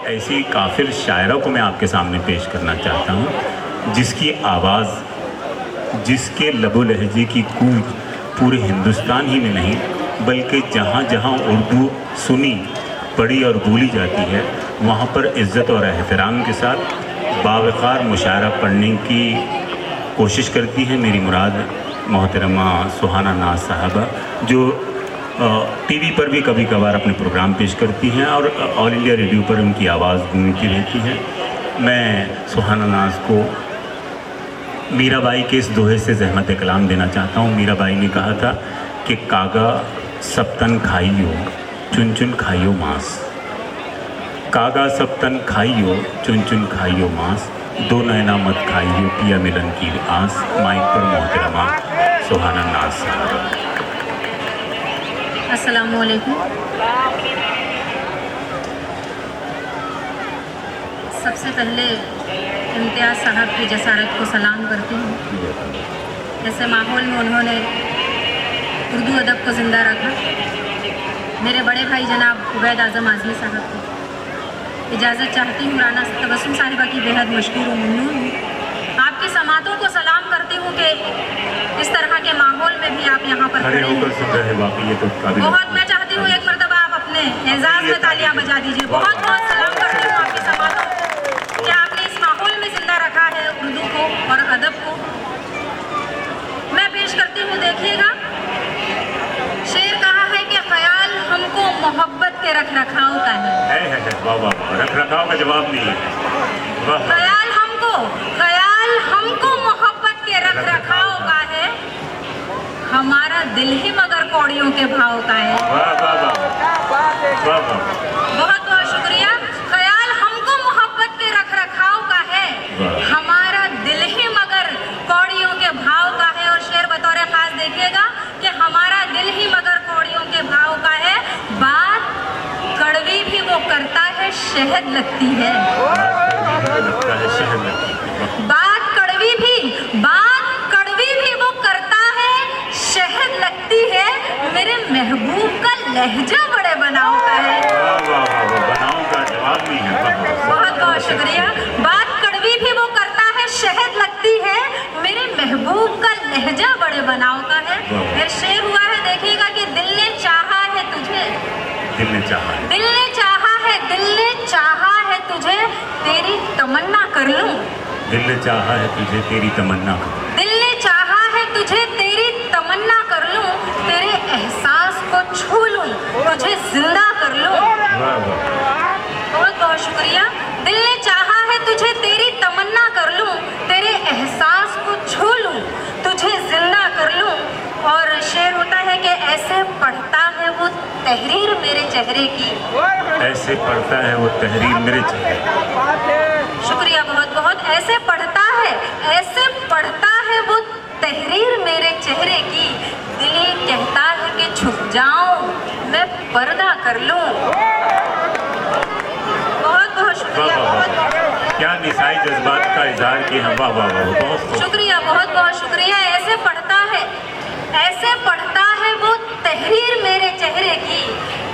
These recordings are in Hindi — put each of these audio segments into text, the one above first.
ऐसी काफिर शायरों को मैं आपके सामने पेश करना चाहता हूँ जिसकी आवाज़, जिसके लबो लहजे की गूंज पूरे हिंदुस्तान ही में नहीं बल्कि जहाँ जहाँ उर्दू सुनी, पढ़ी और बोली जाती है वहाँ पर इज़्ज़त और एहतराम के साथ बावक़ार मुशायरा पढ़ने की कोशिश करती है मेरी मुराद मोहतरमा सुहाना नाज साहबा, जो टीवी पर भी कभी कभार अपने प्रोग्राम पेश करती हैं और ऑल इंडिया रेडियो पर उनकी आवाज़ गूंजती रहती है। मैं सुहाना नाज को मीराबाई के इस दोहे से ज़हमत कलाम देना चाहता हूँ। मीराबाई ने कहा था कि कागा सब तन खाइयो चुन चुन खाइयो मांस, कागा सब तन खाइयो चुन चुन खाइयो मांस, दो नैना मत खाइयो पिया मिलन की आस। माइक पर मोहतरमा सुहाना नाज साहब। अस्सलामु अलैकुम। सबसे पहले इम्तियाज़ साहब की जसारत को सलाम करती हूँ। ऐसे माहौल में उन्होंने उर्दू अदब को ज़िंदा रखा। मेरे बड़े भाई जनाब उबैद आज़म आज़मी साहब को इजाज़त चाहती हूँ। राना तबस्सुम साहिबा की बेहद मशकूर और ममनून हूँ। आपकी समातों को सलाम करती हूँ कि इस तरह के माहौल में भी आप यहाँ पर खड़े हैं। बहुत मैं चाहती हूँ एक मरतबा आप अपने एजाज़ में तालियाँ बजा दीजिए। बहुत बहुत सलाम करती हूँ आपकी समातों कि आपने इस माहौल में ज़िंदा रखा है उर्दू को और अदब को। मैं पेश करती हूँ, देखिएगा। शेर कहा है कि ख्याल हमको मोहब्बत के रख रखाव का है। रख रखाव का जवाब नहीं है। ख्याल हमको मोहब्बत के रख रखाव का है, हमारा दिल ही मगर कौड़ियों के भाव का है। बहुत बहुत शुक्रिया। ख्याल हमको मोहब्बत के रख रखाव का है, हमारा दिल ही मगर कौड़ियों के भाव का है। और शेर बतौर खास देखिएगा कि हमारा दिल ही मगर कौड़ियों के भाव का है, बात कड़वी भी वो करता है शहद लगती है। बात कड़वी भी वो करता है शहद लगती है, मेरे महबूब का लहजा बड़े बनाव का है। बनाव का जवाब नहीं है। बहुत बहुत शुक्रिया। बात कड़वी भी वो करता है शहद लगती है, मेरे महबूब का लहजा बड़े बनाव का है। फिर शेर हुआ है, देखिएगा कि दिल ने चाहा है तुझे, दिल ने चाहा है तुझे, तेरी तमन्ना कर लूं। दिल ने चाहा है तुझे तेरी तमन्ना कर, दिल ने चाहा है तुझे तेरी तमन्ना कर लूं, तेरे एहसास को छू लूं, तुझे जिंदा कर लूं। बहुत बहुत शुक्रिया। दिल ने चाहा है तुझे तेरी तमन्ना कर लूं, तेरे एहसास को छू लूं, तुझे जिंदा कर लूं। और शेर होता है कि ऐसे पढ़ता है वो तहरीर मेरे चेहरे की, ऐसे पढ़ता है वो तहरीर मेरे चेहरे। शुक्रिया बहुत बहुत। ऐसे पढ़ता है वो तहरीर मेरे चेहरे की, दिल ये कहता है कि छुप जाऊं मैं पर्दा कर लूं। बहुत बहुत शुक्रिया। क्या निसाई जज्बात का इज़हार किया। वाह वाह वाह, बहुत शुक्रिया, बहुत बहुत शुक्रिया। ऐसे पढ़ता है वो तहरीर मेरे चेहरे की,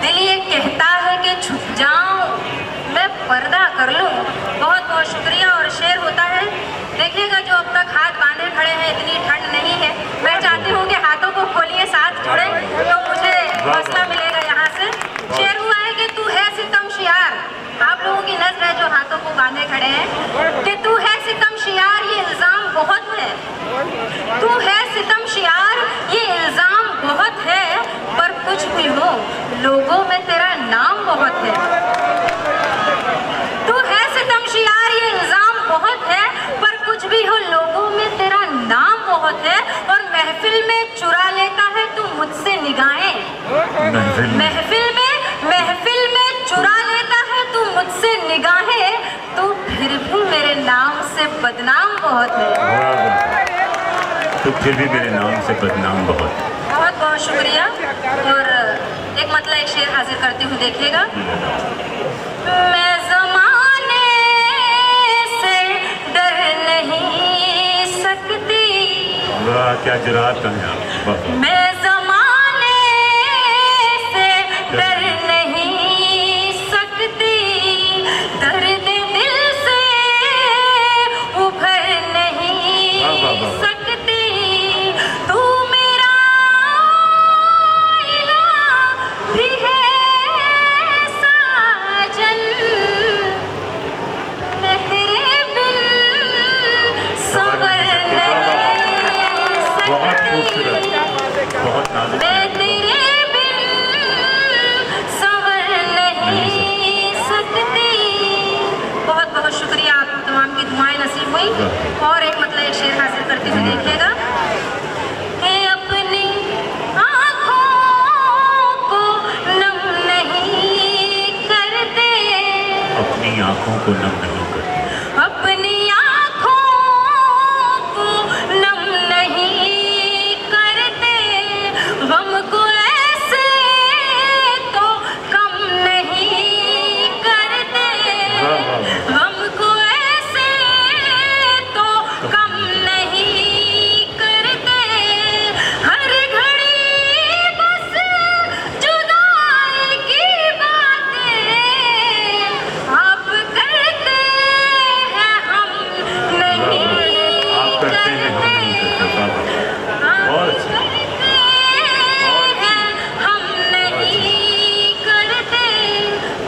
दिल ये कहता है कि छुप जाऊं मैं पर्दा कर लूं। बहुत बहुत शुक्रिया। और शेर होता है, देखिएगा जो अब तक हाथ बांधे खड़े हैं, इतनी ठंड नहीं है, मैं चाहती हूँ कि हाथों को खोलिए, साथ जुड़े तो मुझे हौसला मिलेगा यहाँ से। शेर हुआ है कि तू है सितम शियार, आप लोगों की नज़र है जो हाथों को बांधे खड़े हैं, कि तू है सितम शियार ये इल्ज़ाम बहुत है, तू है सितम शियार ये इल्ज़ाम बहुत है, पर कुछ भी हो लोगों में तेरा नाम बहुत है। तू है सितम शियार ये इल्ज़ाम बहुत है, पर कुछ भी हो लोगों में तेरा नाम बहुत है। और महफिल में चुरा लेता है तू मुझसे निगाहें, महफिल में चुरा लेता है तू मुझसे निगाहें, तू फिर भी मेरे नाम से बदनाम बहुत है। तो फिर भी मेरे नाम से बदनाम बहुत है। बहुत बहुत शुक्रिया। और एक मतलब एक शेर हाजिर करती हूँ, देखिएगा। मैं ज़माने से डर नहीं सकती, वाह क्या जुरात है आप। मैं ज़माने से डर नहीं सकती, आंखों को नम नहीं करते। अपनी आँखों को नम नहीं करते, गम को ऐसे तो कम नहीं करते, गम को ऐसे तो कम नहीं करते, हर घड़ी बस जुदाई की बातें आप करते हैं, हम नहीं आप करते हैं, हम नहीं करते। बाबा बहुत अच्छा। हम नहीं करते।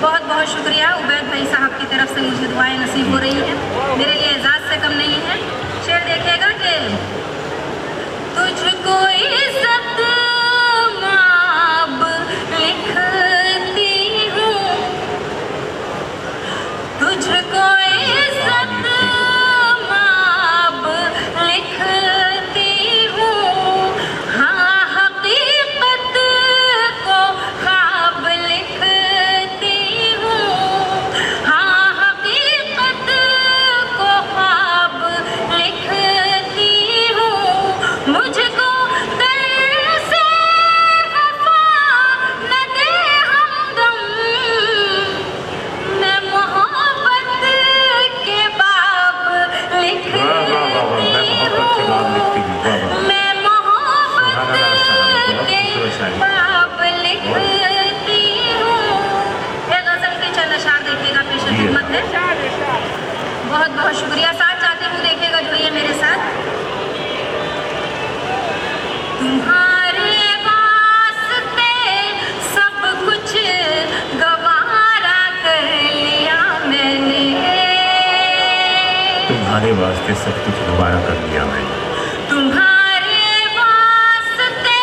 बहुत बहुत शुक्रिया उबैद भाई साहब की तरफ से मुझे दुआएं नसीब हो रही हैं, मेरे लिए एजाज से कम नहीं है। शेर देखिएगा कि तुझको इज्जत माब लिखती हूँ, तुझको इज्जत माब लिखती हूँ, हाँ हकीकत को ख्वाब लिखती हूँ, हाँ हकीकत को ख्वाब लिखती हूँ, मुझको दिल से वफा न दे हमदम, मैं मोहब्बत के बाब वाह वाह वाह वाह, मैं मोहब्बत के बाब लिखती हूँ। वाह वाह, मैं मोहब्बत के बाब लिखती हूँ। ये गजल के चंद अशार देखिएगा, पेश खिदमत है। बहुत बहुत शुक्रिया। साथ चाहते हूँ, देखिएगा, जुड़िए मेरे साथ। तुम्हारे वास्ते सब कुछ गवारा कर लिया मैंने, तुम्हारे वास्ते सब कुछ दोबारा कर लिया मैंने। तुम्हारे वास्ते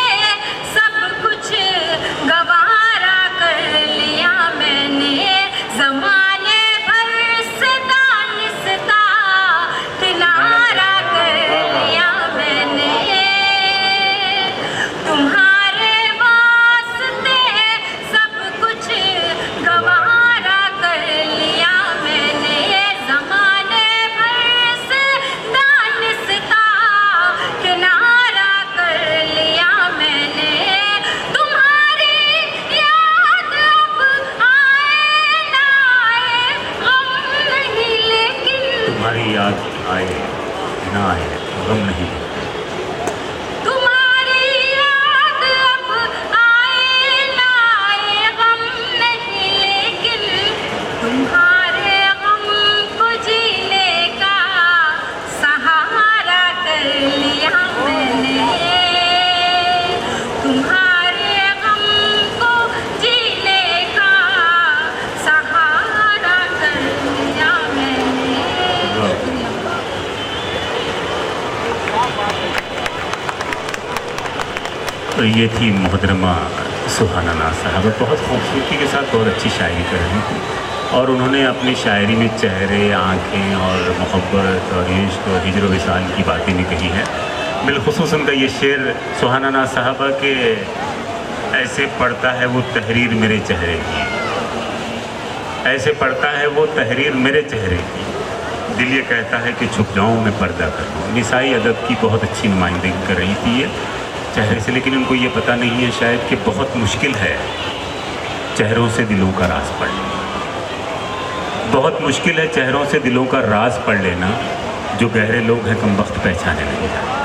सब कुछ गवारा कर लिया मैंने, ज़माने भर से दानिस्ता किनारा कर लिया मैंने, तुम्हारे वास्ते सब कुछ गवारा कर लिया मैंने, ज़माने भर से दानिस्ता किनारा कर लिया मैंने, तुम्हारी याद अब आए ना आए गम नहीं, लेकिन तुम्हारी याद आए ना आए गम नहीं। तुम्हारी याद अब आए ना आए गम नहीं, लेकिन तुम्हारे गम को जीने का सहारा कर लिया मैंने, तुम्हारे गम को जीने का सहारा कर लिया मैंने। तो ये थी मोहतरमा सुहाना नाज साहब, बहुत खूबसूरती के साथ बहुत अच्छी शायरी कर रही थी, और उन्होंने अपनी शायरी में चेहरे, आँखें और मोहब्बत और इश्क और हिजर व विसाल की बातें भी कही हैं। बिलखुसूस उनका ये शेर सुहाना नाज साहबा के ऐसे पढ़ता है वो तहरीर मेरे चेहरे की, ऐसे पढ़ता है वो तहरीर मेरे चेहरे की, दिल ये कहता है कि छुप जाऊँ मैं पर्दा कर लूँ। निसाई अदब की बहुत अच्छी नुमाइंदगी कर रही थी ये चेहरे से, लेकिन उनको ये पता नहीं है शायद कि बहुत मुश्किल है चेहरों से दिलों का राज पढ़ लेना, बहुत मुश्किल है चेहरों से दिलों का राज पढ़ लेना, जो गहरे लोग हैं कम वक्त पहचाने नहीं जाते।